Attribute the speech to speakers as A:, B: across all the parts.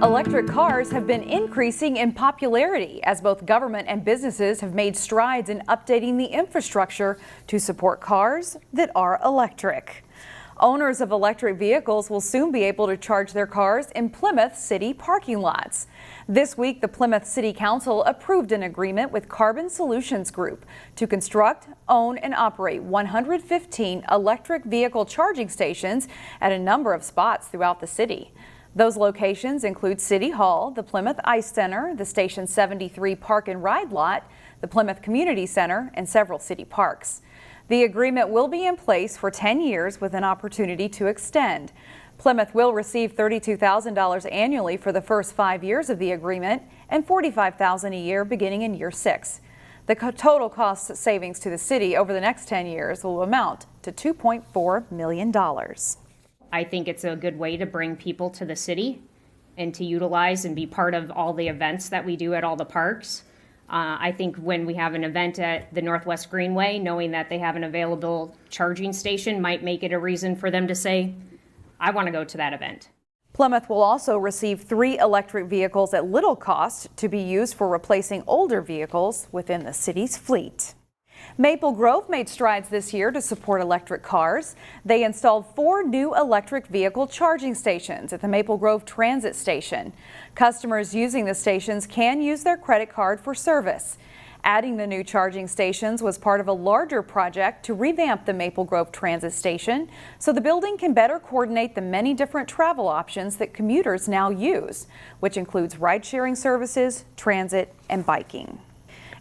A: Electric cars have been increasing in popularity as both government and businesses have made strides in updating the infrastructure to support cars that are electric. Owners of electric vehicles will soon be able to charge their cars in Plymouth city parking lots. This week, the Plymouth City Council approved an agreement with Carbon Solutions Group to construct, own, and operate 115 electric vehicle charging stations at a number of spots throughout the city. Those locations include City Hall, the Plymouth Ice Center, the Station 73 Park and Ride Lot, the Plymouth Community Center, and several city parks. The agreement will be in place for 10 years with an opportunity to extend. Plymouth will receive $32,000 annually for the first 5 years of the agreement and $45,000 a year beginning in year 6. The total cost savings to the city over the next 10 years will amount to $2.4 million.
B: I think it's a good way to bring people to the city and to utilize and be part of all the events that we do at all the parks. I think when we have an event at the Northwest Greenway, knowing that they have an available charging station might make it a reason for them to say, I want to go to that event.
A: Plymouth will also receive 3 electric vehicles at little cost to be used for replacing older vehicles within the city's fleet. Maple Grove made strides this year to support electric cars. They installed 4 new electric vehicle charging stations at the Maple Grove Transit Station. Customers using the stations can use their credit card for service. Adding the new charging stations was part of a larger project to revamp the Maple Grove Transit Station so the building can better coordinate the many different travel options that commuters now use, which includes ride-sharing services, transit, and biking.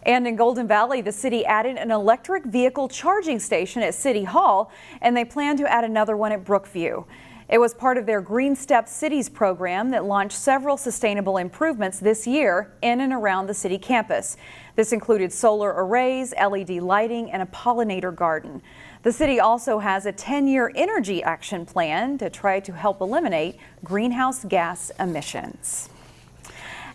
A: And in Golden Valley, the city added an electric vehicle charging station at City Hall, and they plan to add another one at Brookview. It was part of their Green Step Cities program that launched several sustainable improvements this year in and around the city campus. This included solar arrays, LED lighting, and a pollinator garden. The city also has a 10-year energy action plan to try to help eliminate greenhouse gas emissions.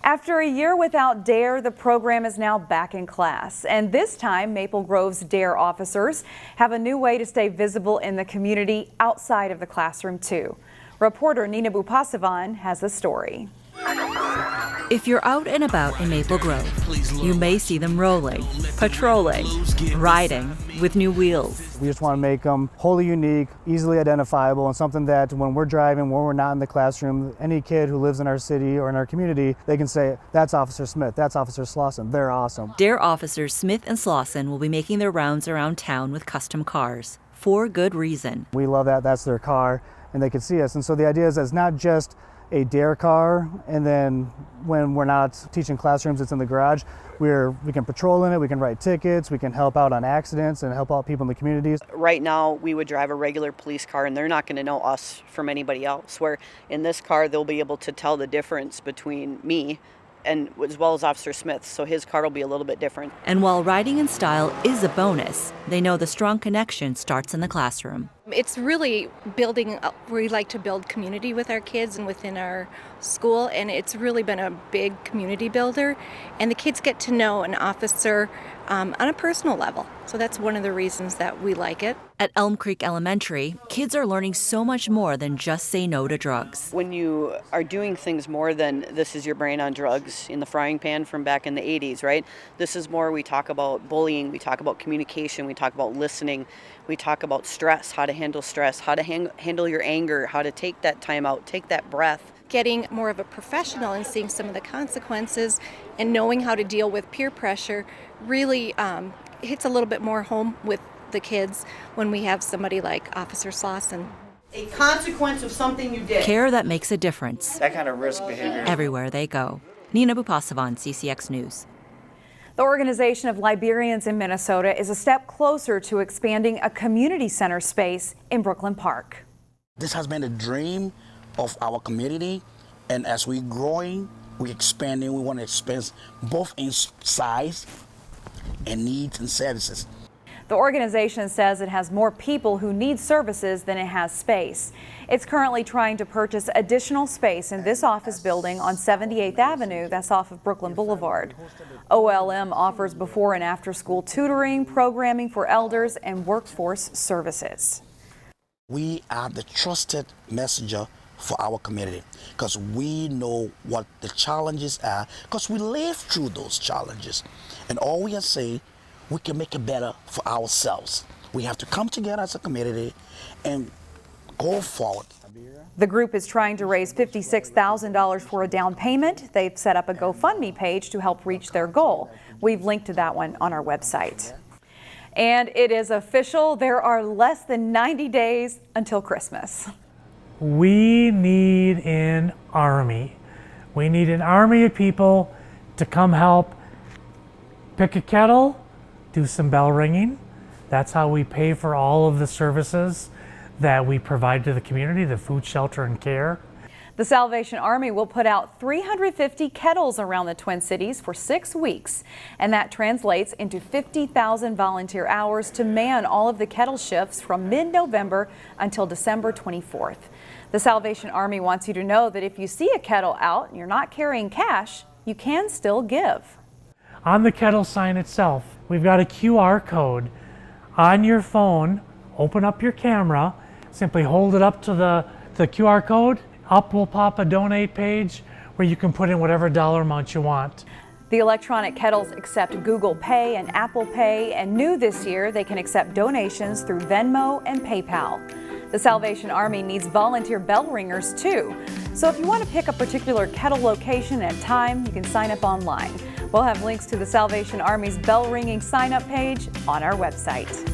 A: After a year without D.A.R.E, the program is now back in class. And this time, Maple Grove's D.A.R.E officers have a new way to stay visible in the community outside of the classroom, too. Reporter Nina Bupasavan has the story.
C: If you're out and about in Maple Grove, you may see them rolling, patrolling, riding with new wheels.
D: We just want to make them wholly unique, easily identifiable, and something that when we're driving, when we're not in the classroom, any kid who lives in our city or in our community, they can say, that's Officer Smith, that's Officer Slauson, they're awesome.
C: D.A.R.E officers Smith and Slauson will be making their rounds around town with custom cars, for good reason.
D: We love that, that's their car, and they can see us. And so the idea is it's not just a D.A.R.E car, and then when we're not teaching classrooms, it's in the garage. We can patrol in it, we can write tickets, we can help out on accidents and help out people in the communities.
E: Right now, we would drive a regular police car and they're not going to know us from anybody else, where in this car, they'll be able to tell the difference between me and as well as Officer Smith, so his car will be a little bit different.
C: And while riding in style is a bonus, they know the strong connection starts in the classroom.
F: It's really building, we like to build community with our kids and within our school, and it's really been a big community builder, and the kids get to know an officer on a personal level. So that's one of the reasons that we like it.
C: At Elm Creek Elementary, kids are learning so much more than just say no to drugs.
E: When you are doing things more than this is your brain on drugs in the frying pan from back in the 80s, right? This is more, we talk about bullying, we talk about communication, we talk about listening, we talk about stress, how to handle stress, how to handle your anger, how to take that time out, take that breath.
F: Getting more of a professional and seeing some of the consequences and knowing how to deal with peer pressure really hits a little bit more home with the kids when we have somebody like Officer Slauson.
G: A consequence of something you did.
C: Care that makes a difference.
H: That kind of risk behavior.
C: Everywhere they go. Nina Bupasavan, CCX News.
A: The Organization of Liberians in Minnesota is a step closer to expanding a community center space in Brooklyn Park.
I: This has been a dream of our community, and as we're growing, we're expanding. We want to expand both in size and needs and services.
A: The organization says it has more people who need services than it has space. It's currently trying to purchase additional space in this office building on 78th Avenue, that's off of Brooklyn Boulevard. OLM offers before and after school tutoring, programming for elders, and workforce services.
I: We are the trusted messenger for our community, because we know what the challenges are, because we live through those challenges. And all we are saying, we can make it better for ourselves. We have to come together as a community and go forward.
A: The group is trying to raise $56,000 for a down payment. They've set up a GoFundMe page to help reach their goal. We've linked to that one on our website. And it is official, there are less than 90 days until Christmas.
H: We need an army. We need an army of people to come help pick a kettle, do some bell ringing. That's how we pay for all of the services that we provide to the community, the food, shelter, and care.
A: The Salvation Army will put out 350 kettles around the Twin Cities for 6 weeks, and that translates into 50,000 volunteer hours to man all of the kettle shifts from mid-November until December 24th. The Salvation Army wants you to know that if you see a kettle out and you're not carrying cash, you can still give.
H: On the kettle sign itself, we've got a QR code on your phone. Open up your camera, simply hold it up to the QR code. Up will pop a donate page where you can put in whatever dollar amount you want.
A: The electronic kettles accept Google Pay and Apple Pay, and new this year, they can accept donations through Venmo and PayPal. The Salvation Army needs volunteer bell ringers too. So if you want to pick a particular kettle location and time, you can sign up online. We'll have links to the Salvation Army's bell ringing sign up page on our website.